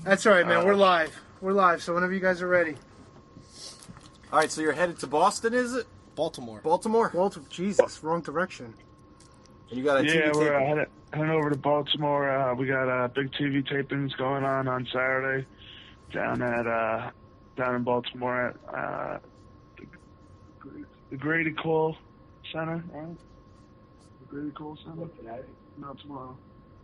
That's all right, man. We're live. We're live, so whenever you guys are ready. All right, so you're headed to Boston, is it? Baltimore. Baltimore? Jesus, wrong direction. And you got a TV we're taping. heading over to Baltimore. We got big TV tapings going on Saturday down in Baltimore at the Grady Cole Center, right? The Grady Cole Center? No, tomorrow.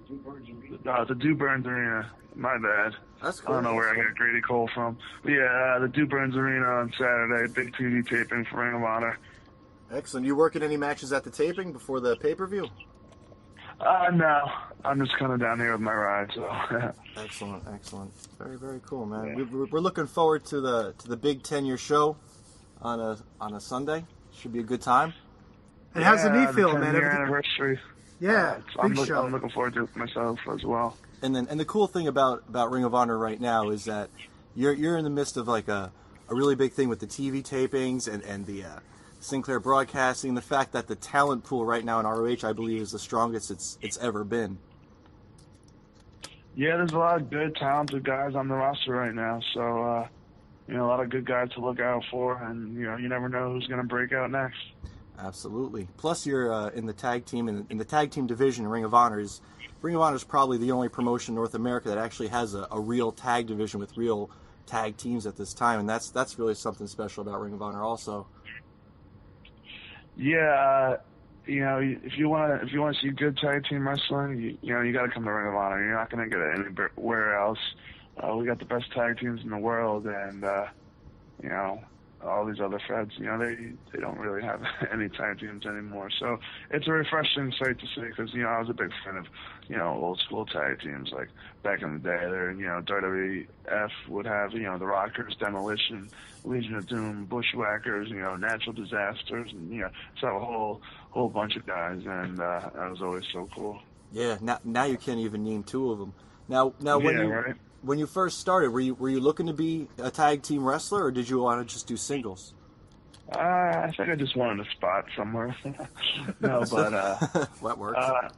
The Dew Burns Arena. My bad. That's cool. I don't know where I got Grady Cole from. But yeah, the Dew Burns Arena on Saturday. Big TV taping for Ring of Honor. Excellent. You working any matches at the taping before the pay-per-view? No. I'm just kind of down here with my ride. So. Excellent. Very, very cool, man. Yeah. We're looking forward to the big 10-year show on a Sunday. Should be a good time. And how's the knee feeling, man? Anniversary. Yeah, big show. I'm looking forward to it myself as well. And the cool thing about Ring of Honor right now is that you're in the midst of like a really big thing with the TV tapings and the Sinclair Broadcasting. The fact that the talent pool right now in ROH, I believe, is the strongest it's ever been. Yeah, there's a lot of good, talented guys on the roster right now. So, a lot of good guys to look out for, and you never know who's going to break out next. Absolutely. Plus, you're in the tag team, and in the tag team division, Ring of Honor is probably the only promotion in North America that actually has a real tag division with real tag teams at this time, and that's really something special about Ring of Honor, also. Yeah, if you want to see good tag team wrestling, you got to come to Ring of Honor. You're not going to get it anywhere else. We got the best tag teams in the world, and all these other feds, they don't really have any tag teams anymore. So it's a refreshing sight to see because, I was a big fan of, old school tag teams. Like back in the day there, WWF would have, the Rockers, Demolition, Legion of Doom, Bushwhackers, Natural Disasters, and, so a whole bunch of guys. And that was always so cool. Yeah, now you can't even name two of them. Now right? When you first started, were you looking to be a tag team wrestler, or did you want to just do singles? I think I just wanted a spot somewhere. No, but that works. I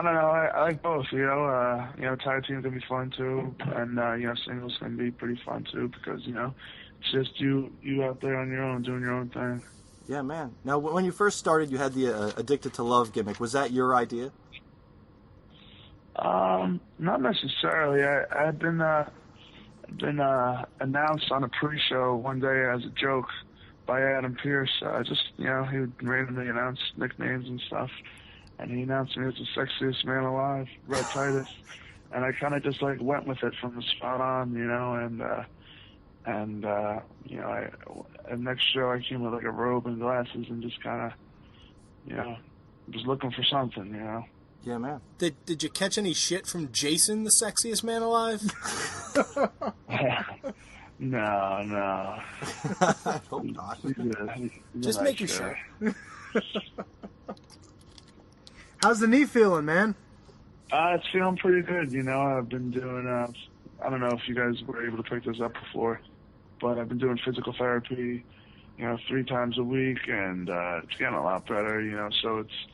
don't know. I like both. Tag teams can be fun too, and singles can be pretty fun too because it's just you out there on your own doing your own thing. Yeah, man. Now, when you first started, you had the Addicted to Love gimmick. Was that your idea? Not necessarily. I had been announced on a pre-show one day as a joke by Adam Pearce. He would randomly announce nicknames and stuff, and he announced me as the sexiest man alive, Rhett Titus, and I kind of just went with it from the spot on, and next show I came with a robe and glasses and just kind of, was looking for something, Yeah, man. Did you catch any shit from Jason, the sexiest man alive? No. I hope not. Just making sure. How's the knee feeling, man? It's feeling pretty good. I've been doing, I don't know if you guys were able to pick this up before, but I've been doing physical therapy, 3 times a week, and it's getting a lot better, so it's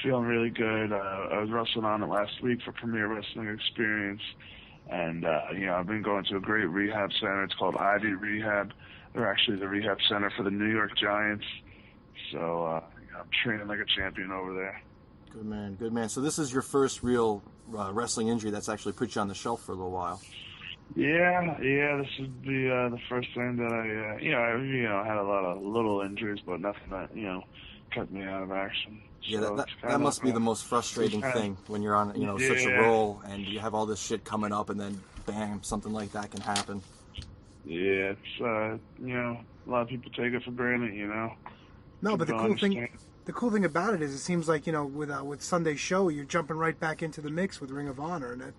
feeling really good. I was wrestling on it last week for Premier Wrestling Experience, and I've been going to a great rehab center. It's called Ivy Rehab. They're actually the rehab center for the New York Giants. So I'm training like a champion over there. Good man. So this is your first real wrestling injury that's actually put you on the shelf for a little while. Yeah. This is the first thing that I had a lot of little injuries, but nothing that kept me out of action. Yeah, so that must be the most frustrating thing when you're on such a roll and you have all this shit coming up and then bam, something like that can happen. Yeah, it's a lot of people take it for granted, No, but the cool thing about it is it seems like with Sunday's show you're jumping right back into the mix with Ring of Honor, and that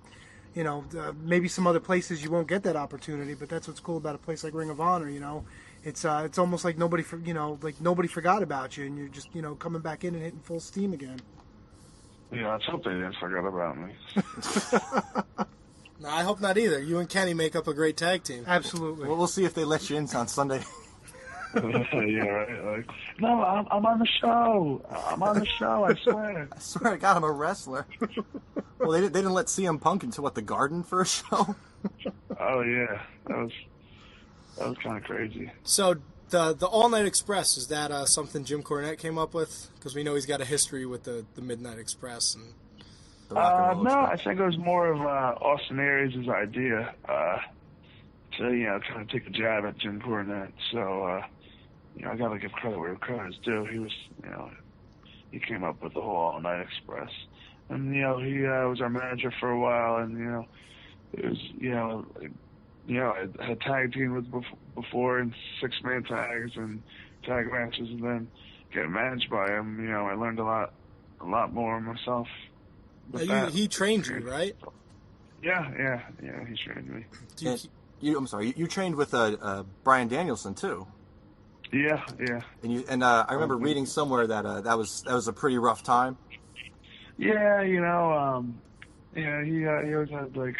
maybe some other places you won't get that opportunity, but that's what's cool about a place like Ring of Honor. It's almost like nobody forgot about you, and you're just coming back in and hitting full steam again. Yeah, let's hope they didn't forget about me. No, I hope not either. You and Kenny make up a great tag team. Absolutely. Well, we'll see if they let you in on Sunday. Yeah, right. No, I'm on the show. I swear. I swear to God, I'm a wrestler. Well, they didn't let CM Punk into the Garden for a show. Oh yeah, that was kind of crazy. So the All Night Express, is that something Jim Cornette came up with? Because we know he's got a history with the Midnight Express and The rock and roll no, stuff. I think it was more of Austin Aries' idea to kind of take a jab at Jim Cornette. So I got to give credit where credit's due. He was he came up with the whole All Night Express, and he was our manager for a while, and it was I had tag team with before in 6-man tags and tag matches, and then getting managed by him, I learned a lot more myself. he trained you, right? Yeah, he trained me. I'm sorry, you trained with Brian Danielson too. Yeah. And I remember reading somewhere that that was a pretty rough time. Yeah, he always had like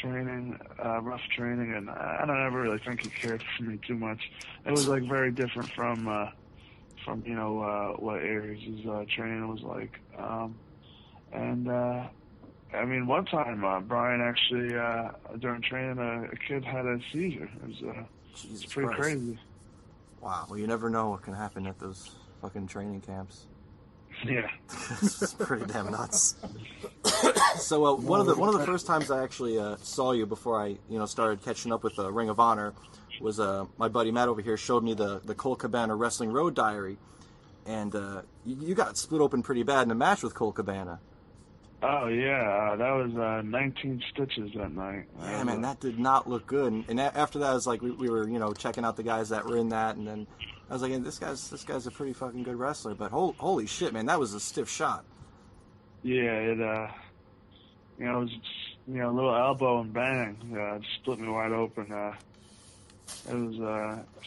training, rough training, and I don't ever really think he cared for me too much. It was like very different from what Aries' training was like. One time Brian actually during training a kid had a seizure. It was pretty crazy. Wow. Well, you never know what can happen at those fucking training camps. Yeah. It's pretty damn nuts. So one of the first times I actually saw you before I started catching up with Ring of Honor was my buddy Matt over here showed me the Colt Cabana Wrestling Road Diary, and you got split open pretty bad in a match with Colt Cabana. Oh yeah, that was 19 stitches that night. Yeah, man, that did not look good. And after that, it was like we were checking out the guys that were in that, and then I was like, this guy's a pretty fucking good wrestler. But holy shit, man, that was a stiff shot. Yeah, it was a little elbow and bang, it split me wide open. It was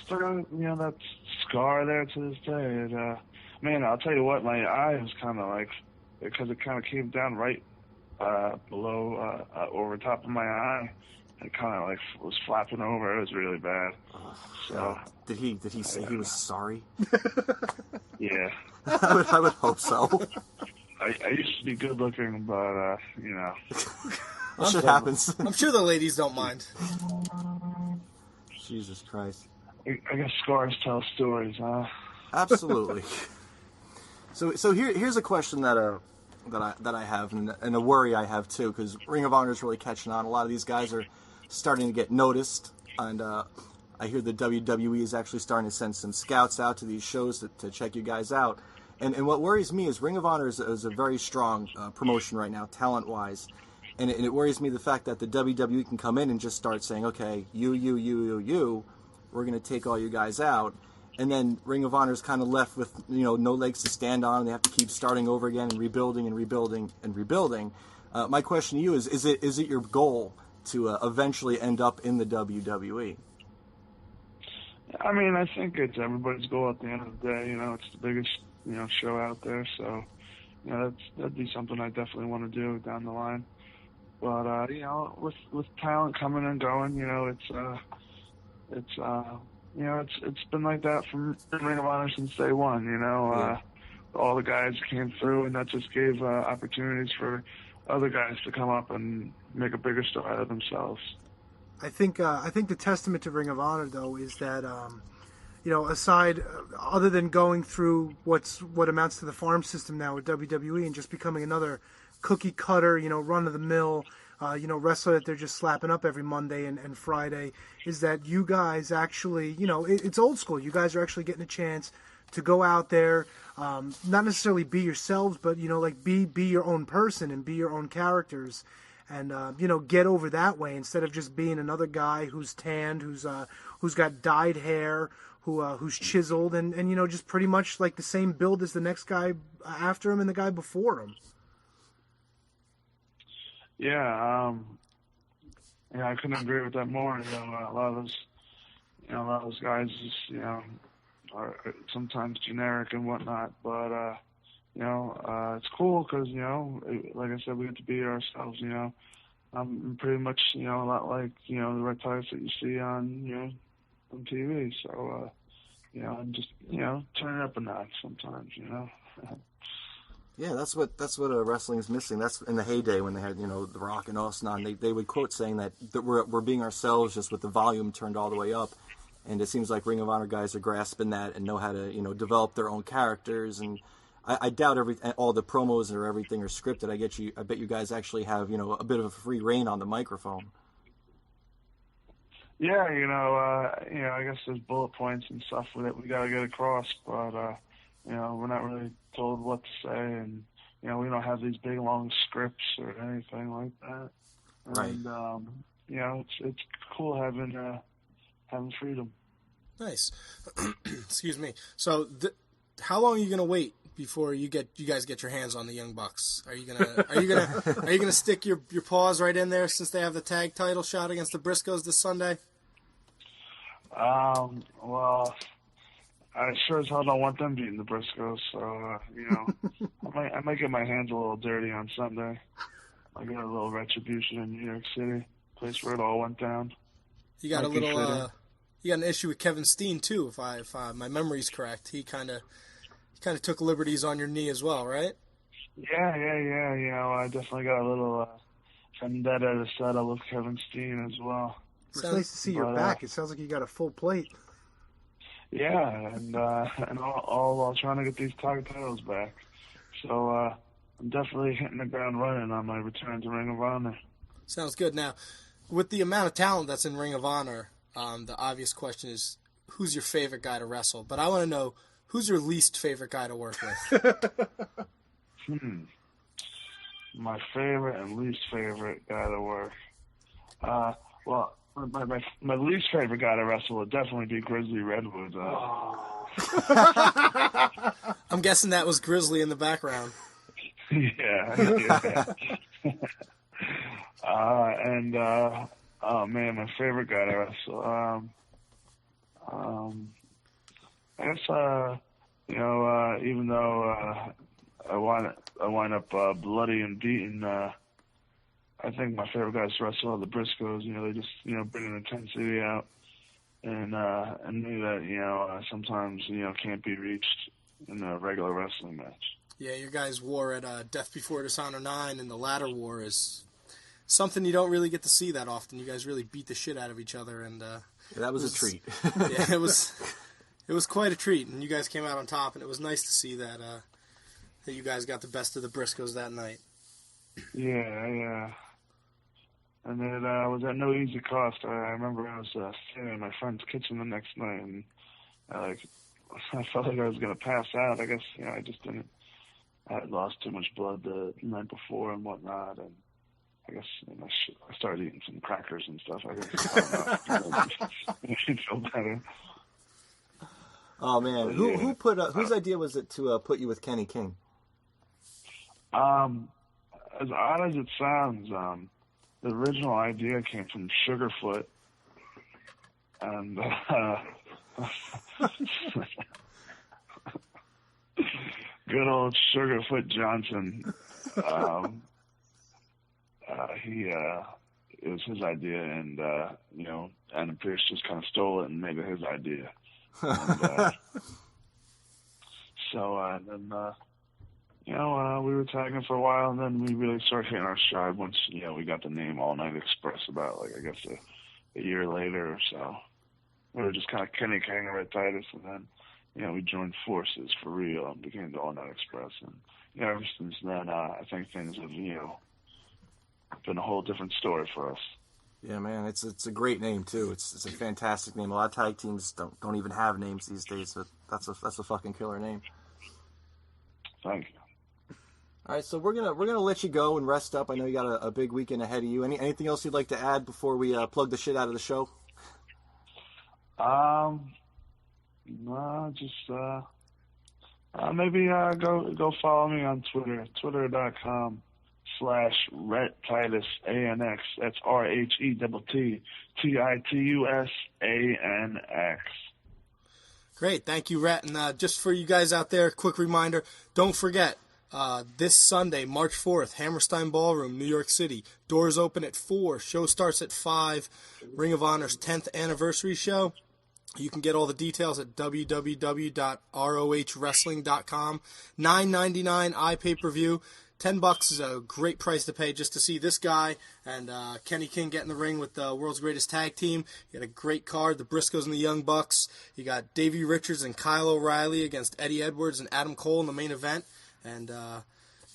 still got that scar there to this day. Man, I'll tell you what, my eye was kind of like, because it kind of came down right below, over top of my eye. It kind of like was flapping over. It was really bad. So did he say he was sorry? Yeah, I would hope so. I used to be good looking, but shit happens. I'm sure the ladies don't mind. Jesus Christ. I guess scars tell stories, huh? Absolutely. So here's a question that I have, and a worry I have too, because Ring of Honor is really catching on. A lot of these guys are starting to get noticed, and I hear the WWE is actually starting to send some scouts out to these shows to check you guys out. And what worries me is Ring of Honor is a very strong promotion right now, talent-wise, and it worries me the fact that the WWE can come in and just start saying, okay, you, we're going to take all you guys out. And then Ring of Honor is kind of left with no legs to stand on. They have to keep starting over again and rebuilding and rebuilding and rebuilding. My question to you is it your goal to eventually end up in the WWE? I mean, I think it's everybody's goal at the end of the day. It's the biggest show out there, so that'd be something I definitely want to do down the line. But with talent coming and going, it's been like that from Ring of Honor since day one. All the guys came through, and that just gave opportunities for other guys to come up and make a bigger star out of themselves. I think the testament to Ring of Honor, though, is that aside, other than going through what amounts to the farm system now with WWE and just becoming another cookie cutter, run of the mill, wrestler that they're just slapping up every Monday and Friday, is that you guys actually, it's old school. You guys are actually getting a chance to go out there, not necessarily be yourselves, but be your own person and be your own characters, and get over that way instead of just being another guy who's tanned, who's got dyed hair, who's chiseled, and just pretty much like the same build as the next guy after him and the guy before him. Yeah, I couldn't agree with that more. A lot of those guys just, are sometimes generic and whatnot, but it's cool because like I said, we get to be ourselves. I'm pretty much a lot like the Rhett Titus that you see on on TV. So I'm just turning up a notch sometimes. Yeah, that's what wrestling is missing. That's in the heyday when they had, The Rock and Austin on. They would quote saying that we're being ourselves, just with the volume turned all the way up. And it seems like Ring of Honor guys are grasping that and know how to, develop their own characters. And I doubt all the promos or everything are scripted. I bet you guys actually have, a bit of a free reign on the microphone. Yeah, I guess there's bullet points and stuff that we got to get across, but we're not really told what to say, and we don't have these big long scripts or anything like that. Right. And it's cool having freedom. Nice. Excuse me. So, how long are you gonna wait before you guys get your hands on the Young Bucks? Are you gonna stick your paws right in there since they have the tag title shot against the Briscoes this Sunday? Well, I sure as hell don't want them beating the Briscoes, so I might get my hands a little dirty on Sunday. I got a little retribution in New York City, place where it all went down. You got you got an issue with Kevin Steen too, if my memory's correct. He kind of took liberties on your knee as well, right? Yeah. I definitely got a little vendetta to settle with Kevin Steen as well. It's nice to see your back. It sounds like you got a full plate. Yeah, and all while trying to get these tag titles back. So I'm definitely hitting the ground running on my return to Ring of Honor. Sounds good. Now, with the amount of talent that's in Ring of Honor, the obvious question is, who's your favorite guy to wrestle? But I want to know, who's your least favorite guy to work with? My favorite and least favorite guy to work. Well, my least favorite guy to wrestle would definitely be Grizzly Redwood. I'm guessing that was Grizzly in the background. Yeah. Oh man, my favorite guy to wrestle. I guess even though I wind up bloody and beaten, I think my favorite guys to wrestle are the Briscoes. They just bring an intensity out, and knew that sometimes can't be reached in a regular wrestling match. Yeah, your guys' war at Death Before Dishonor 9 and the Ladder War is something you don't really get to see that often. You guys really beat the shit out of each other, and that was a treat. Yeah, it was quite a treat, and you guys came out on top, and it was nice to see that you guys got the best of the Briscoes that night. Yeah. And it was at no easy cost. I remember I was standing in my friend's kitchen the next night, and I felt like I was going to pass out. I guess I just didn't. I had lost too much blood the night before and whatnot, and I guess I started eating some crackers and stuff. I guess I don't know. It made me feel better. Oh man, who put whose idea was it to put you with Kenny King? As odd as it sounds, the original idea came from Sugarfoot, and good old Sugarfoot Johnson. It was his idea, and Adam Pearce just kind of stole it and made it his idea. And, we were tagging for a while, and then we really started hitting our stride once, we got the name All Night Express about, I guess, a year later or so. We were just kind of Kenny King and Rhett Titus, and then, we joined forces for real and became the All Night Express. And, ever since then, I think things have, been a whole different story for us. Yeah, man, it's a great name, too. It's a fantastic name. A lot of tag teams don't even have names these days, but that's a fucking killer name. Thank you. All right, so we're gonna let you go and rest up. I know you got a big weekend ahead of you. Anything else you'd like to add before we plug the shit out of the show? No, just maybe go follow me on Twitter, twitter.com/Rhett Titus ANX. That's RHETTITUSANX. Great, thank you, Rhett. And just for you guys out there, quick reminder: don't forget. This Sunday, March 4th, Hammerstein Ballroom, New York City. Doors open at 4. Show starts at 5. Ring of Honor's 10th anniversary show. You can get all the details at www.rohwrestling.com. $9.99 iPay-per-view. $10 is a great price to pay just to see this guy and Kenny King get in the ring with the world's greatest tag team. You got a great card, the Briscoes and the Young Bucks. You got Davey Richards and Kyle O'Reilly against Eddie Edwards and Adam Cole in the main event. And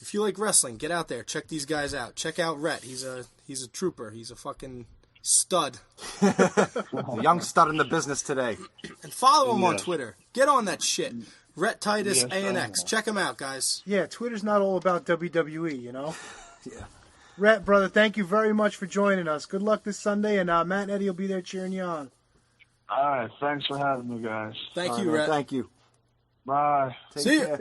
if you like wrestling, get out there, check these guys out. Check out Rhett. He's a trooper. He's a fucking stud. A young stud in the business today. And follow him on Twitter. Get on that shit. Rhett Titus, ANX. Check him out, guys. Yeah, Twitter's not all about WWE, you know? Yeah. Rhett, brother, thank you very much for joining us. Good luck this Sunday, and Matt and Eddie will be there cheering you on. All right, thanks for having me, guys. Thank you, Rhett. Thank you. Bye. See ya.